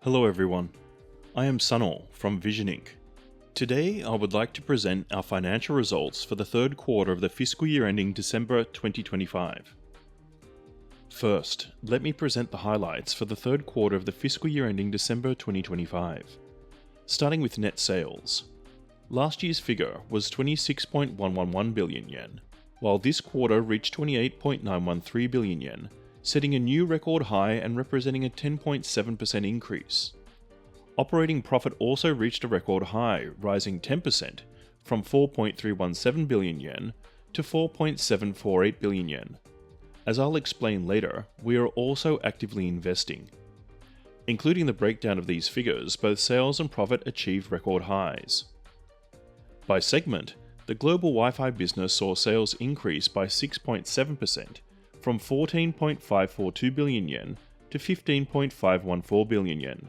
Hello everyone, I am Sunil from Vision Inc. Today I would like to present our financial results for the third quarter of the fiscal year ending December 2025. First, let me present the highlights for the third quarter of the fiscal year ending December 2025. Starting with net sales. Last year's figure was 26.111 billion yen, while this quarter reached 28.913 billion yen, setting a new record high and representing a 10.7% increase. Operating profit also reached a record high, rising 10% from 4.317 billion yen to 4.748 billion yen. As I'll explain later, we are also actively investing. Including the breakdown of these figures, both sales and profit achieved record highs. By segment, the global Wi-Fi business saw sales increase by 6.7%, from 14.542 billion yen to 15.514 billion yen.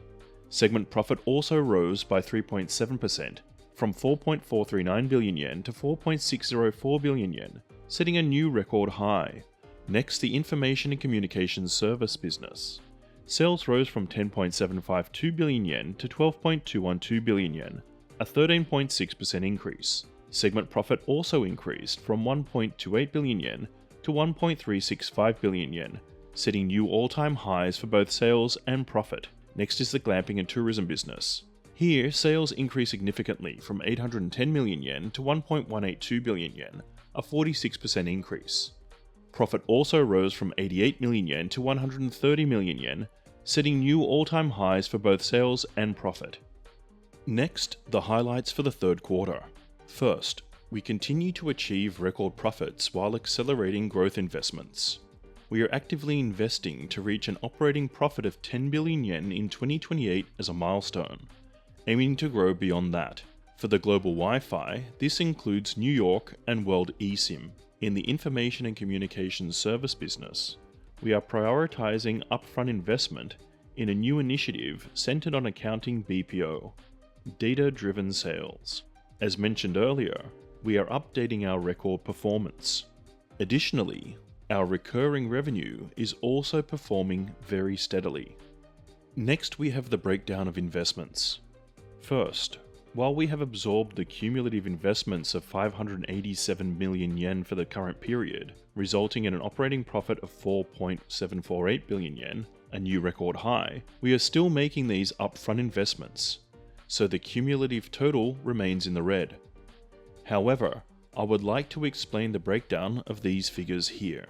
Segment profit also rose by 3.7%, from 4.439 billion yen to 4.604 billion yen, setting a new record high. Next, the Information and Communications Service business. Sales rose from 10.752 billion yen to 12.212 billion yen, a 13.6% increase. Segment profit also increased from 1.28 billion yen to 1.365 billion yen, setting new all-time highs for both sales and profit. Next is the Glamping and Tourism business. Here, sales increased significantly from 810 million yen to 1.182 billion yen, a 46% increase. Profit also rose from 88 million yen to 130 million yen, setting new all-time highs for both sales and profit. Next, the highlights for the third quarter. First, we continue to achieve record profits while accelerating growth investments. We are actively investing to reach an operating profit of 10 billion yen in 2028 as a milestone, aiming to grow beyond that. For the global Wi-Fi, this includes New York and World eSIM. In the Information and Communications Service business, we are prioritizing upfront investment in a new initiative centered on accounting BPO, data-driven sales. As mentioned earlier, we are updating our record performance. Additionally, our recurring revenue is also performing very steadily. Next, we have the breakdown of investments. First, while we have absorbed the cumulative investments of 587 million yen for the current period, resulting in an operating profit of 4.748 billion yen, a new record high, we are still making these upfront investments, so the cumulative total remains in the red. However, I would like to explain the breakdown of these figures here.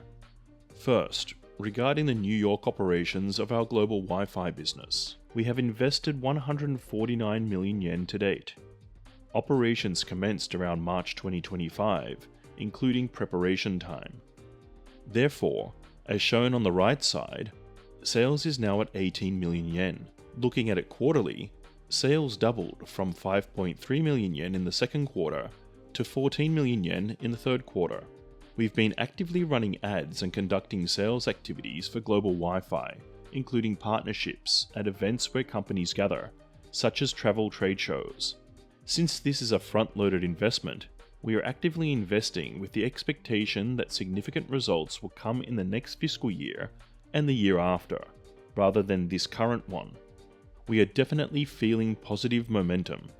First, regarding the New York operations of our global Wi-Fi business, we have invested 149 million yen to date. Operations commenced around March 2025, including preparation time. Therefore, as shown on the right side, sales is now at 18 million yen. Looking at it quarterly, sales doubled from 5.3 million yen in the second quarter to 14 million yen in the third quarter. We've been actively running ads and conducting sales activities for global Wi-Fi, including partnerships at events where companies gather, such as travel trade shows. Since this is a front-loaded investment, we are actively investing with the expectation that significant results will come in the next fiscal year and the year after, rather than this current one. We are definitely feeling positive momentum.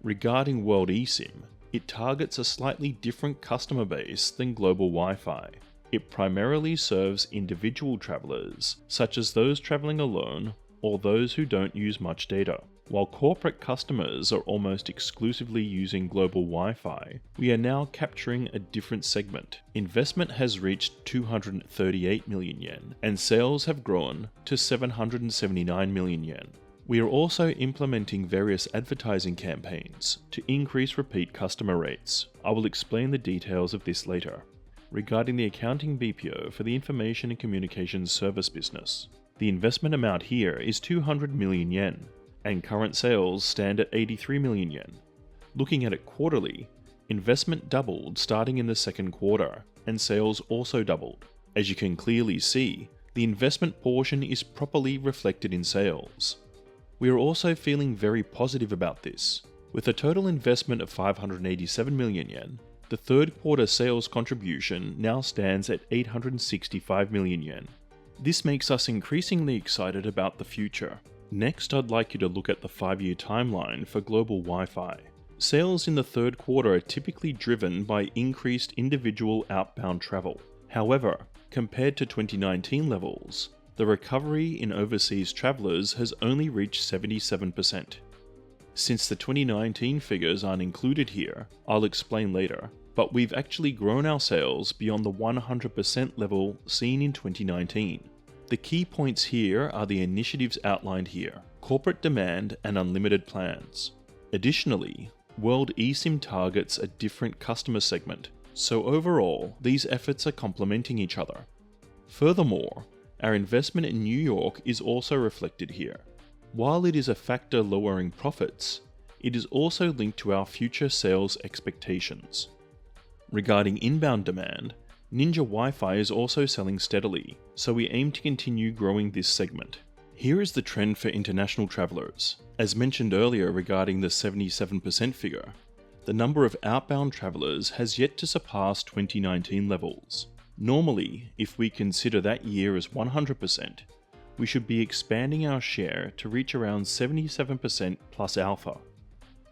Regarding World eSIM, it targets a slightly different customer base than global Wi-Fi. It primarily serves individual travelers, such as those traveling alone or those who don't use much data. While corporate customers are almost exclusively using global Wi-Fi, we are now capturing a different segment. Investment has reached 238 million yen, and sales have grown to 779 million yen. We are also implementing various advertising campaigns to increase repeat customer rates. I will explain the details of this later. Regarding the accounting BPO for the Information and Communications Service business, the investment amount here is 200 million yen, and current sales stand at 83 million yen. Looking at it quarterly, investment doubled starting in the second quarter, and sales also doubled. As you can clearly see, the investment portion is properly reflected in sales. We are also feeling very positive about this. With a total investment of 587 million yen, the third quarter sales contribution now stands at 865 million yen. This makes us increasingly excited about the future. Next, I'd like you to look at the 5-year timeline for global Wi-Fi. Sales in the third quarter are typically driven by increased individual outbound travel. However, compared to 2019 levels, the recovery in overseas travelers has only reached 77%. Since the 2019 figures aren't included here, I'll explain later, but we've actually grown our sales beyond the 100% level seen in 2019. The key points here are the initiatives outlined here: corporate demand and unlimited plans. Additionally, World eSIM targets a different customer segment, so overall, these efforts are complementing each other. Furthermore, our investment in New York is also reflected here. While it is a factor lowering profits, it is also linked to our future sales expectations. Regarding inbound demand, Ninja Wi-Fi is also selling steadily, so we aim to continue growing this segment. Here is the trend for international travelers. As mentioned earlier regarding the 77% figure, the number of outbound travelers has yet to surpass 2019 levels. Normally, if we consider that year as 100%, we should be expanding our share to reach around 77% plus alpha,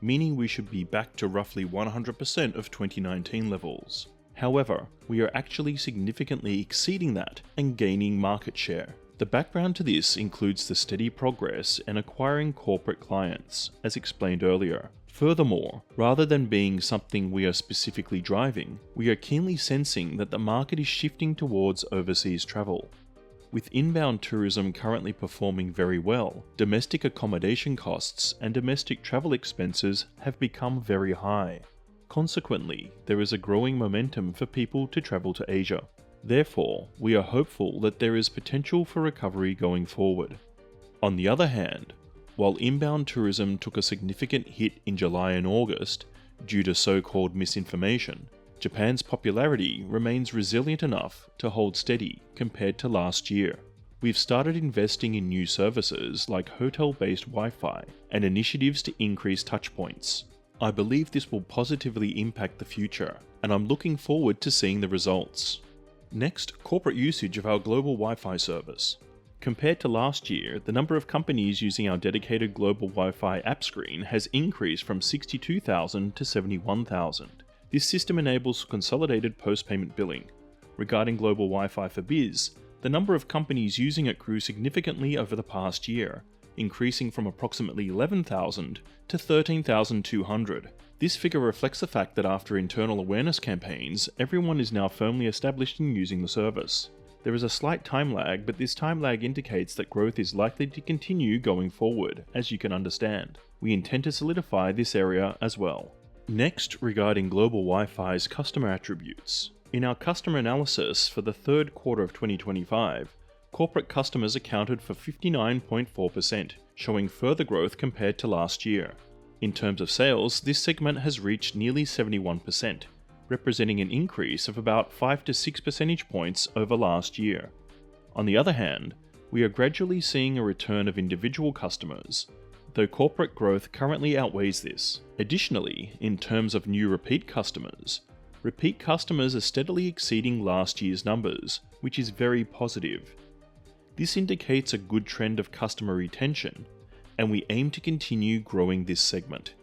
meaning we should be back to roughly 100% of 2019 levels. However, we are actually significantly exceeding that and gaining market share. The background to this includes the steady progress in acquiring corporate clients, as explained earlier. Furthermore, rather than being something we are specifically driving, we are keenly sensing that the market is shifting towards overseas travel. With inbound tourism currently performing very well, domestic accommodation costs and domestic travel expenses have become very high. Consequently, there is a growing momentum for people to travel to Asia. Therefore, we are hopeful that there is potential for recovery going forward. On the other hand, while inbound tourism took a significant hit in July and August due to so-called misinformation, Japan's popularity remains resilient enough to hold steady compared to last year. We've started investing in new services like hotel-based Wi-Fi and initiatives to increase touchpoints. I believe this will positively impact the future, and I'm looking forward to seeing the results. Next, corporate usage of our global Wi-Fi service. Compared to last year, the number of companies using our dedicated global Wi-Fi app screen has increased from 62,000 to 71,000. This system enables consolidated post-payment billing. Regarding global Wi-Fi for Biz, the number of companies using it grew significantly over the past year, increasing from approximately 11,000 to 13,200. This figure reflects the fact that after internal awareness campaigns, everyone is now firmly established in using the service. There is a slight time lag, but this time lag indicates that growth is likely to continue going forward, as you can understand. We intend to solidify this area as well. Next, regarding global Wi-Fi's customer attributes. In our customer analysis for the third quarter of 2025, corporate customers accounted for 59.4%, showing further growth compared to last year. In terms of sales, this segment has reached nearly 71%, representing an increase of about 5 to 6 percentage points over last year. On the other hand, we are gradually seeing a return of individual customers, though corporate growth currently outweighs this. Additionally, in terms of new repeat customers are steadily exceeding last year's numbers, which is very positive. This indicates a good trend of customer retention, and we aim to continue growing this segment.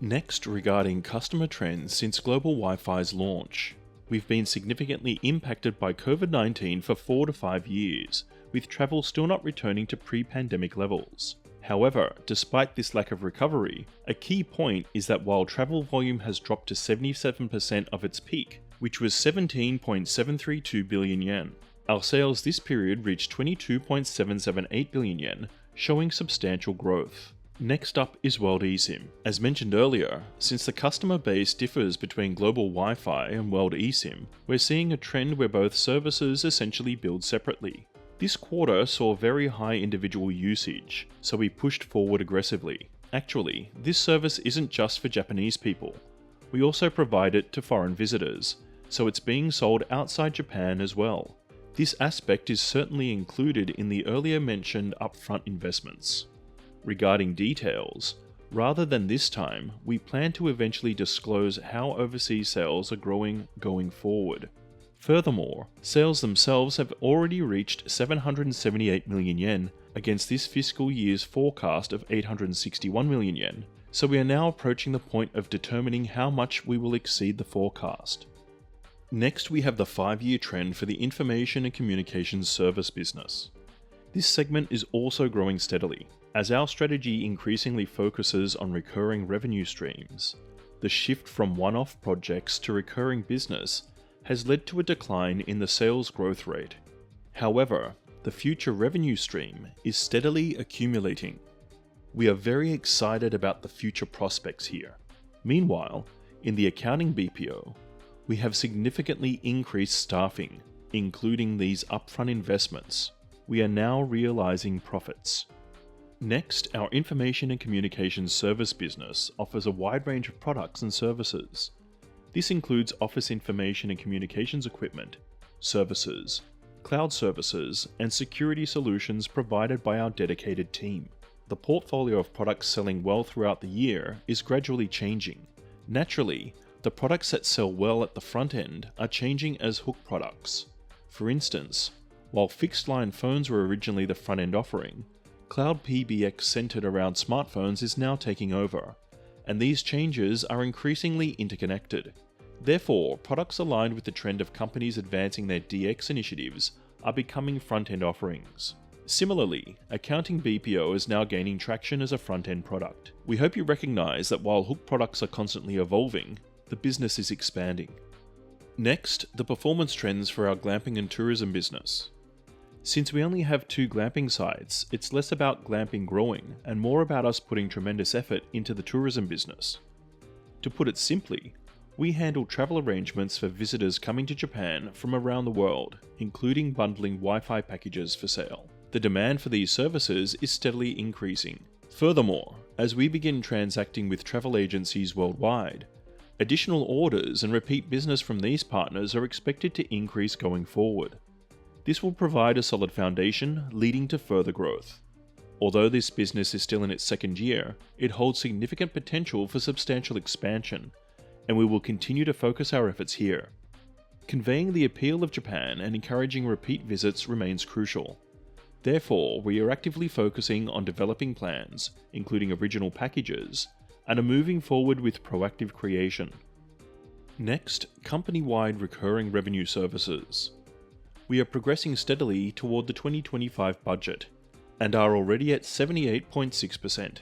Next, regarding customer trends since global Wi-Fi's launch. We've been significantly impacted by COVID-19 for 4 to 5 years, with travel still not returning to pre-pandemic levels. However, despite this lack of recovery, a key point is that while travel volume has dropped to 77% of its peak, which was 17.732 billion yen, our sales this period reached 22.778 billion yen, showing substantial growth. Next up is World eSIM. As mentioned earlier, since the customer base differs between global Wi-Fi and World eSIM, we're seeing a trend where both services essentially build separately. This quarter saw very high individual usage, so we pushed forward aggressively. Actually, this service isn't just for Japanese people. We also provide it to foreign visitors, so it's being sold outside Japan as well. This aspect is certainly included in the earlier mentioned upfront investments. Regarding details, rather than this time, we plan to eventually disclose how overseas sales are growing going forward. Furthermore, sales themselves have already reached 778 million yen against this fiscal year's forecast of 861 million yen, so we are now approaching the point of determining how much we will exceed the forecast. Next, we have the 5-year trend for the information and communications service business. This segment is also growing steadily, as our strategy increasingly focuses on recurring revenue streams. The shift from one-off projects to recurring business has led to a decline in the sales growth rate. However, the future revenue stream is steadily accumulating. We are very excited about the future prospects here. Meanwhile, in the accounting BPO, we have significantly increased staffing, including these upfront investments. We are now realizing profits. Next, our information and communications service business offers a wide range of products and services. This includes office information and communications equipment, services, cloud services, and security solutions provided by our dedicated team. The portfolio of products selling well throughout the year is gradually changing. Naturally, the products that sell well at the front end are changing as hook products. For instance, while fixed-line phones were originally the front-end offering, Cloud PBX centered around smartphones is now taking over, and these changes are increasingly interconnected. Therefore, products aligned with the trend of companies advancing their DX initiatives are becoming front-end offerings. Similarly, accounting BPO is now gaining traction as a front-end product. We hope you recognize that while hook products are constantly evolving, the business is expanding. Next, the performance trends for our glamping and tourism business. Since we only have 2 glamping sites, it's less about glamping growing and more about us putting tremendous effort into the tourism business. To put it simply, we handle travel arrangements for visitors coming to Japan from around the world, including bundling Wi-Fi packages for sale. The demand for these services is steadily increasing. Furthermore, as we begin transacting with travel agencies worldwide, additional orders and repeat business from these partners are expected to increase going forward. This will provide a solid foundation, leading to further growth. Although this business is still in its second year, it holds significant potential for substantial expansion, and we will continue to focus our efforts here. Conveying the appeal of Japan and encouraging repeat visits remains crucial. Therefore, we are actively focusing on developing plans, including original packages, and are moving forward with proactive creation. Next, company-wide recurring revenue services. We are progressing steadily toward the 2025 budget, and are already at 78.6%.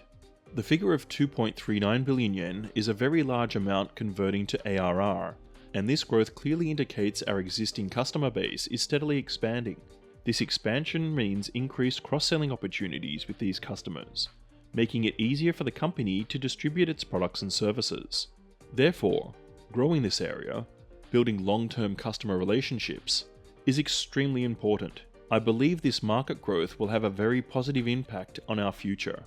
The figure of 2.39 billion yen is a very large amount converting to ARR, and this growth clearly indicates our existing customer base is steadily expanding. This expansion means increased cross-selling opportunities with these customers, making it easier for the company to distribute its products and services. Therefore, growing this area, building long-term customer relationships, is extremely important. I believe this market growth will have a very positive impact on our future.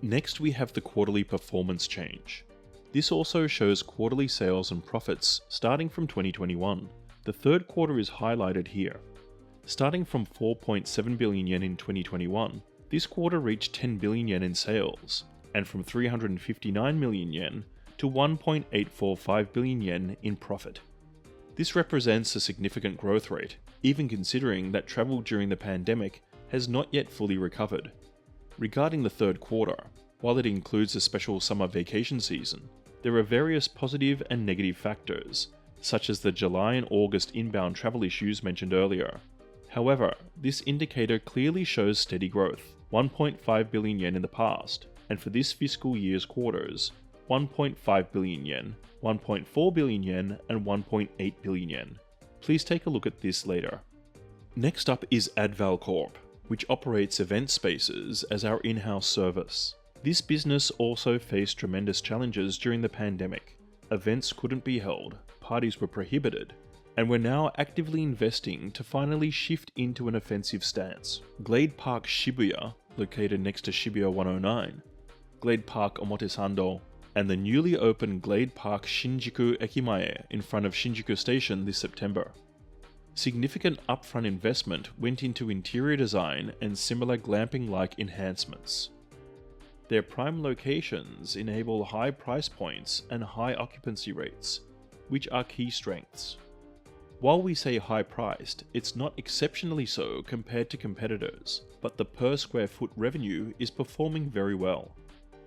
Next, we have the quarterly performance change. This also shows quarterly sales and profits starting from 2021. The third quarter is highlighted here. Starting from 4.7 billion yen in 2021, this quarter reached 10 billion yen in sales, and from 359 million yen to 1.845 billion yen in profit. This represents a significant growth rate, even considering that travel during the pandemic has not yet fully recovered. Regarding the third quarter, while it includes a special summer vacation season, there are various positive and negative factors, such as the July and August inbound travel issues mentioned earlier. However, this indicator clearly shows steady growth, 1.5 billion yen in the past, and for this fiscal year's quarters, 1.5 billion yen, 1.4 billion yen, and 1.8 billion yen. Please take a look at this later. Next up is Adval Corp, which operates event spaces as our in-house service. This business also faced tremendous challenges during the pandemic. Events couldn't be held, parties were prohibited, and we're now actively investing to finally shift into an offensive stance. Glade Park Shibuya, located next to Shibuya 109, Glade Park Omotesando, and the newly opened Glade Park Shinjuku Ekimae in front of Shinjuku Station this September. Significant upfront investment went into interior design and similar glamping-like enhancements. Their prime locations enable high price points and high occupancy rates, which are key strengths. While we say high priced, it's not exceptionally so compared to competitors, but the per square foot revenue is performing very well.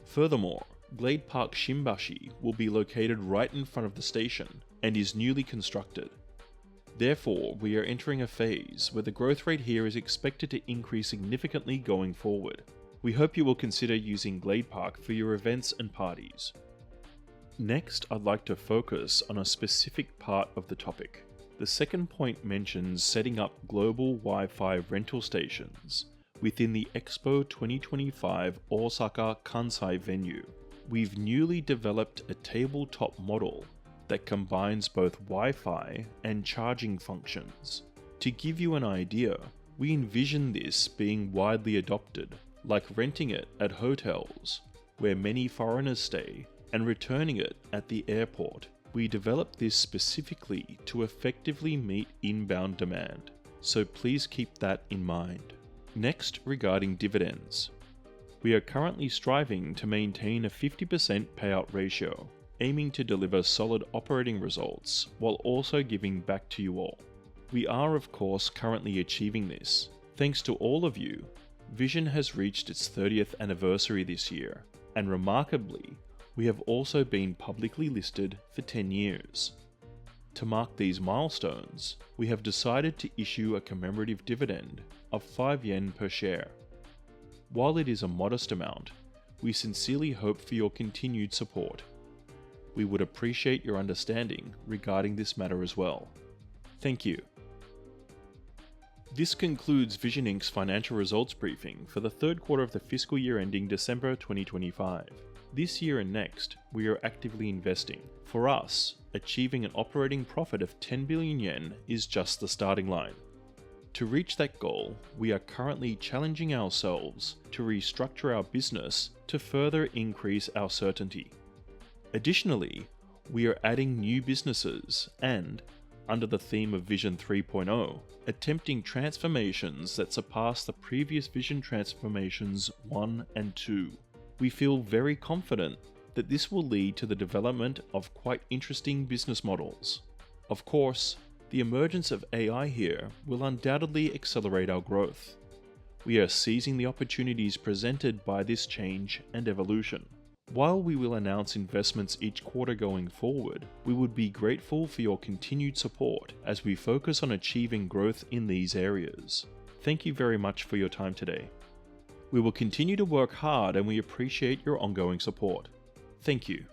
Furthermore, Glade Park Shimbashi will be located right in front of the station and is newly constructed. Therefore, we are entering a phase where the growth rate here is expected to increase significantly going forward. We hope you will consider using Glade Park for your events and parties. Next, I'd like to focus on a specific part of the topic. The second point mentions setting up global Wi-Fi rental stations within the Expo 2025 Osaka Kansai venue. We've newly developed a tabletop model that combines both Wi-Fi and charging functions. To give you an idea, we envision this being widely adopted, like renting it at hotels, where many foreigners stay, and returning it at the airport. We developed this specifically to effectively meet inbound demand, so please keep that in mind. Next, regarding dividends. We are currently striving to maintain a 50% payout ratio, aiming to deliver solid operating results while also giving back to you all. We are of course currently achieving this. Thanks to all of you, Vision has reached its 30th anniversary this year, and remarkably, we have also been publicly listed for 10 years. To mark these milestones, we have decided to issue a commemorative dividend of 5 yen per share. While it is a modest amount, we sincerely hope for your continued support. We would appreciate your understanding regarding this matter as well. Thank you. This concludes Vision Inc.'s financial results briefing for the third quarter of the fiscal year ending December 2025. This year and next, we are actively investing. For us, achieving an operating profit of 10 billion yen is just the starting line. To reach that goal, we are currently challenging ourselves to restructure our business to further increase our certainty. Additionally, we are adding new businesses and, under the theme of Vision 3.0, attempting transformations that surpass the previous Vision transformations 1 and 2. We feel very confident that this will lead to the development of quite interesting business models. Of course, the emergence of AI here will undoubtedly accelerate our growth. We are seizing the opportunities presented by this change and evolution. While we will announce investments each quarter going forward, we would be grateful for your continued support as we focus on achieving growth in these areas. Thank you very much for your time today. We will continue to work hard and we appreciate your ongoing support. Thank you.